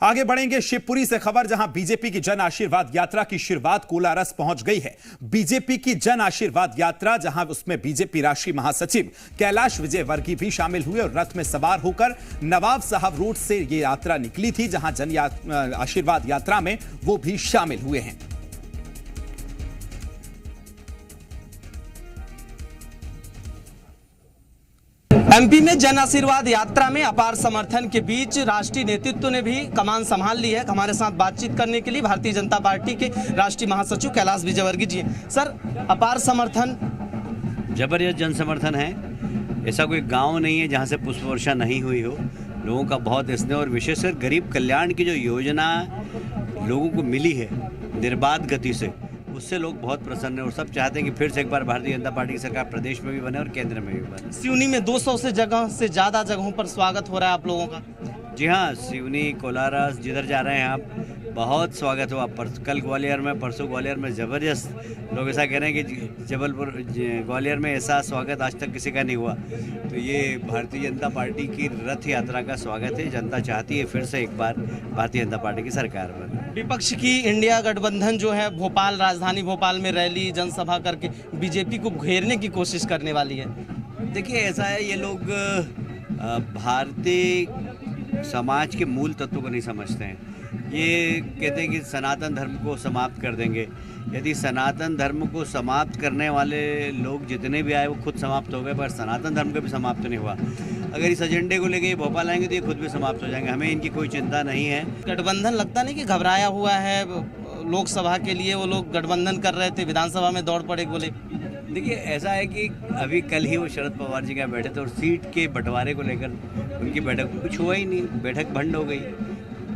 आगे बढ़ेंगे शिवपुरी से खबर, जहां बीजेपी की जन आशीर्वाद यात्रा की शुरुआत कोलारस पहुंच गई है। बीजेपी की जन आशीर्वाद यात्रा, जहां उसमें बीजेपी राष्ट्रीय महासचिव कैलाश विजयवर्गीय भी शामिल हुए और रथ में सवार होकर नवाब साहब रोड से यह यात्रा निकली थी, जहां जन आशीर्वाद यात्रा में वो भी शामिल हुए हैं। एमपी में जन आशीर्वाद यात्रा में अपार समर्थन के बीच राष्ट्रीय नेतृत्व ने भी कमान संभाल ली है। हमारे साथ बातचीत करने के लिए भारतीय जनता पार्टी के राष्ट्रीय महासचिव कैलाश विजयवर्गीय जी हैं। सर, अपार समर्थन, जबरदस्त जन समर्थन है। ऐसा कोई गांव नहीं है जहां से पुष्प वर्षा नहीं हुई हो। लोगों का बहुत स्नेह और विशेषकर गरीब कल्याण की जो योजना लोगों को मिली है निर्बाध गति से, उससे लोग बहुत प्रसन्न हैं और सब चाहते हैं कि फिर से एक बार भारतीय जनता पार्टी की सरकार प्रदेश में भी बने और केंद्र में भी बने। सिवनी में 200 से ज़्यादा जगहों पर स्वागत हो रहा है आप लोगों का। जी हाँ, सिवनी, कोलारस, जिधर जा रहे हैं आप, बहुत स्वागत हुआ। कल ग्वालियर में, परसों ग्वालियर में ज़बरदस्त लोग ऐसा कह रहे हैं कि जबलपुर, ग्वालियर में ऐसा स्वागत आज तक किसी का नहीं हुआ। तो ये भारतीय जनता पार्टी की रथ यात्रा का स्वागत है। जनता चाहती है फिर से एक बार भारतीय जनता पार्टी की सरकार बने। विपक्ष की इंडिया गठबंधन जो है भोपाल, राजधानी भोपाल में रैली जनसभा करके बीजेपी को घेरने की कोशिश करने वाली है। देखिए, ऐसा है, ये लोग भारतीय समाज के मूल तत्व को नहीं समझते हैं। ये कहते हैं कि सनातन धर्म को समाप्त कर देंगे। यदि सनातन धर्म को समाप्त करने वाले लोग जितने भी आए वो खुद समाप्त हो गए, पर सनातन धर्म का भी समाप्त नहीं हुआ। अगर इस एजेंडे को लेके ये भोपाल आएंगे तो ये खुद भी समाप्त हो जाएंगे। हमें इनकी कोई चिंता नहीं है। गठबंधन लगता नहीं कि घबराया हुआ है? लोकसभा के लिए वो लोग गठबंधन कर रहे थे, विधानसभा में दौड़ पड़े बोले। देखिए, ऐसा है कि अभी कल ही वो शरद पवार जी का बैठे थे और सीट के बंटवारे को लेकर उनकी बैठक, कुछ हुआ ही नहीं, बैठक भंड हो गई।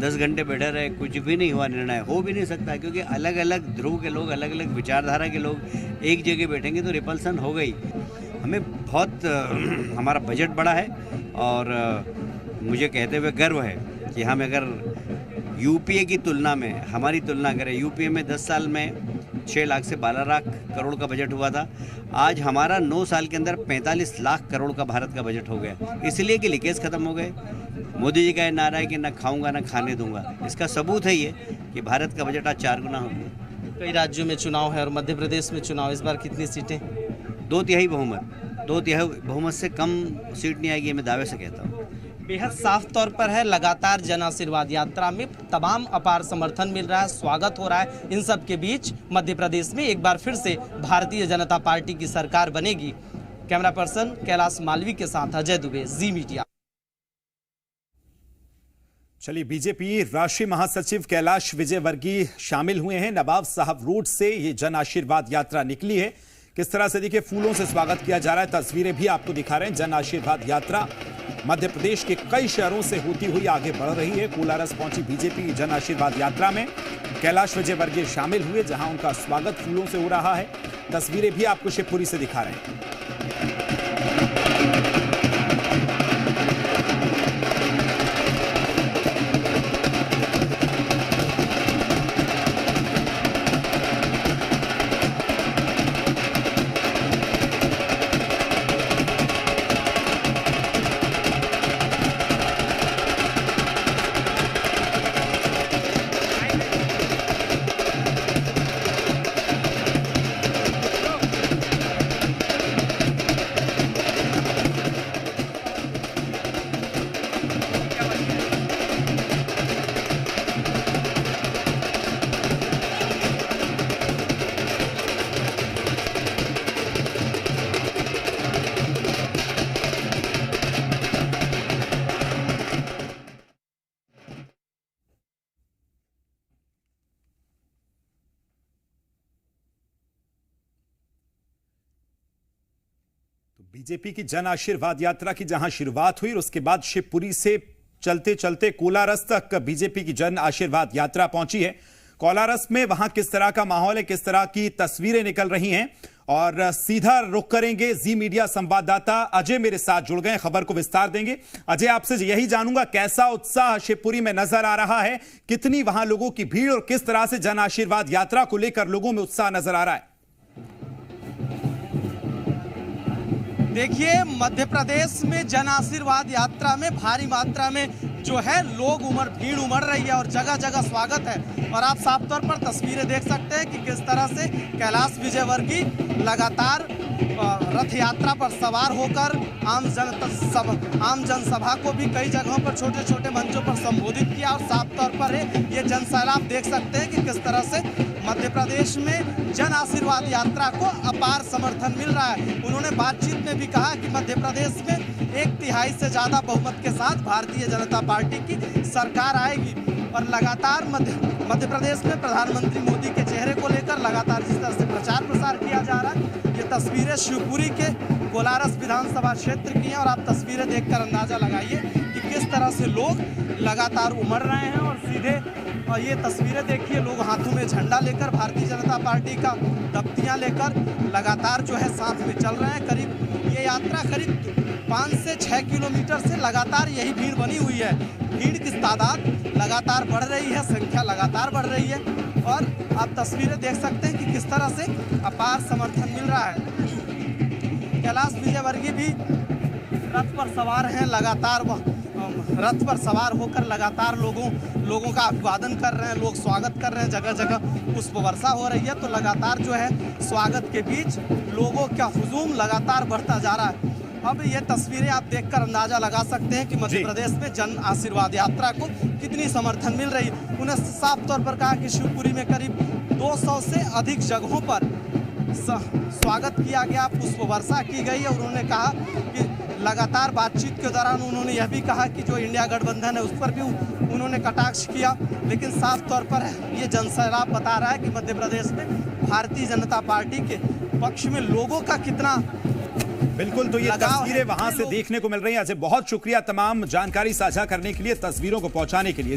10 घंटे बैठे रहे, कुछ भी नहीं हुआ, निर्णय हो भी नहीं सकता, क्योंकि अलग अलग ध्रुव के लोग, अलग अलग विचारधारा के लोग एक जगह बैठेंगे तो रिपल्सन हो गई। हमें बहुत हमारा बजट बड़ा है और मुझे कहते हुए गर्व है कि हम अगर यूपीए की तुलना में, हमारी तुलना करें, यूपीए में 10 साल में 6 लाख से 12 लाख करोड़ का बजट हुआ था। आज हमारा 9 साल के अंदर 45 लाख करोड़ का भारत का बजट हो गया, इसलिए कि लीकेज खत्म हो गए। मोदी जी का ये नारा है कि ना खाऊंगा ना खाने दूंगा। इसका सबूत है ये कि भारत का बजट आज 4 गुना हो गया। कई राज्यों में चुनाव है और मध्य प्रदेश में चुनाव, इस बार कितनी सीटें? 2 तिहाई बहुमत। 2 तिहाई बहुमत से कम सीट नहीं आएगी, मैं दावे से कहता हूँ। बेहद साफ तौर पर है, लगातार जन आशीर्वाद यात्रा में तमाम अपार समर्थन मिल रहा है, स्वागत हो रहा है। इन सब के बीच मध्य प्रदेश में एक बार फिर से भारतीय जनता पार्टी की सरकार बनेगी। कैमरा पर्सन कैलाश मालवी के साथ अजय दुबे, जी मीडिया। चलिए, बीजेपी राष्ट्रीय महासचिव कैलाश विजयवर्गीय शामिल हुए हैं। नवाब साहब रोड से ये जन आशीर्वाद यात्रा निकली है। किस तरह से देखिए फूलों से स्वागत किया जा रहा है, तस्वीरें भी आपको दिखा रहे हैं। जन आशीर्वाद यात्रा मध्य प्रदेश के कई शहरों से होती हुई आगे बढ़ रही है। कोलारस पहुंची बीजेपी जन आशीर्वाद यात्रा में कैलाश विजयवर्गीय शामिल हुए, जहां उनका स्वागत फूलों से हो रहा है। तस्वीरें भी आपको शिवपुरी से दिखा रहे हैं। बीजेपी की जन आशीर्वाद यात्रा की जहां शुरुआत हुई और उसके बाद शिवपुरी से चलते चलते कोलारस तक बीजेपी की जन आशीर्वाद यात्रा पहुंची है। कोलारस में वहां किस तरह का माहौल है, किस तरह की तस्वीरें निकल रही हैं, और सीधा रुख करेंगे। जी मीडिया संवाददाता अजय मेरे साथ जुड़ गए, खबर को विस्तार देंगे। अजय, आपसे यही जानूंगा, कैसा उत्साह शिवपुरी में नजर आ रहा है, कितनी वहां लोगों की भीड़ और किस तरह से जन आशीर्वाद यात्रा को लेकर लोगों में उत्साह नजर आ रहा है? देखिए, मध्य प्रदेश में जन आशीर्वाद यात्रा में भारी मात्रा में जो है भीड़ उमड़ रही है और जगह जगह स्वागत है। और आप साफ तौर पर तस्वीरें देख सकते हैं कि किस तरह से कैलाश विजयवर्गीय लगातार रथ यात्रा पर सवार होकर आम जनसभा को भी कई जगहों पर छोटे छोटे मंचों पर संबोधित किया। और साफ तौर पर ये जन सैलाब देख सकते हैं कि किस तरह से मध्य प्रदेश में जन आशीर्वाद यात्रा को अपार समर्थन मिल रहा है। उन्होंने बातचीत में भी कहा कि मध्य प्रदेश में 1/3 से ज़्यादा बहुमत के साथ भारतीय जनता पार्टी की सरकार आएगी। और लगातार मध्य प्रदेश में प्रधानमंत्री मोदी के चेहरे को लेकर लगातार जिस तरह से प्रचार प्रसार किया जा रहा है, ये तस्वीरें शिवपुरी के कोलारस विधानसभा क्षेत्र की हैं। और आप तस्वीरें देखकर अंदाजा लगाइए कि किस तरह से लोग लगातार उमड़ रहे हैं। और सीधे ये तस्वीरें देखिए, लोग हाथों में झंडा लेकर भारतीय जनता पार्टी का दफ्तियां लेकर लगातार जो है साथ में चल रहे हैं। करीब ये यात्रा करीब 5 से 6 किलोमीटर से लगातार यही भीड़ बनी हुई है। भीड़ की तादाद लगातार बढ़ रही है, संख्या लगातार बढ़ रही है। और आप तस्वीरें देख सकते हैं कि किस तरह से अपार समर्थन मिल रहा है। कैलाश विजयवर्गीय भी रथ पर सवार हैं, लगातार रथ पर सवार होकर लगातार लोगों का अभिवादन कर रहे हैं, लोग स्वागत कर रहे हैं। जगह जगह पुष्प वर्षा हो रही है। तो लगातार जो है स्वागत के बीच लोगों का हुजूम लगातार बढ़ता जा रहा है। अब ये तस्वीरें आप देखकर अंदाजा लगा सकते हैं कि मध्य प्रदेश में जन आशीर्वाद यात्रा को कितनी समर्थन मिल रही है। उन्हें साफ तौर पर कहा कि शिवपुरी में करीब 200 से अधिक जगहों पर स्वागत किया गया, पुष्प वर्षा की गई। और उन्होंने कहा कि लगातार बातचीत के दौरान उन्होंने यह भी कहा कि जो इंडिया गठबंधन है उस पर भी उन्होंने कटाक्ष किया। लेकिन साफ तौर पर ये जनसैलाब बता रहा है कि मध्य प्रदेश में भारतीय जनता पार्टी के पक्ष में लोगों का कितना बिल्कुल। तो ये तस्वीरें वहां से देखने को मिल रही हैं। अजय, बहुत शुक्रिया तमाम जानकारी साझा करने के लिए, तस्वीरों को पहुंचाने के लिए।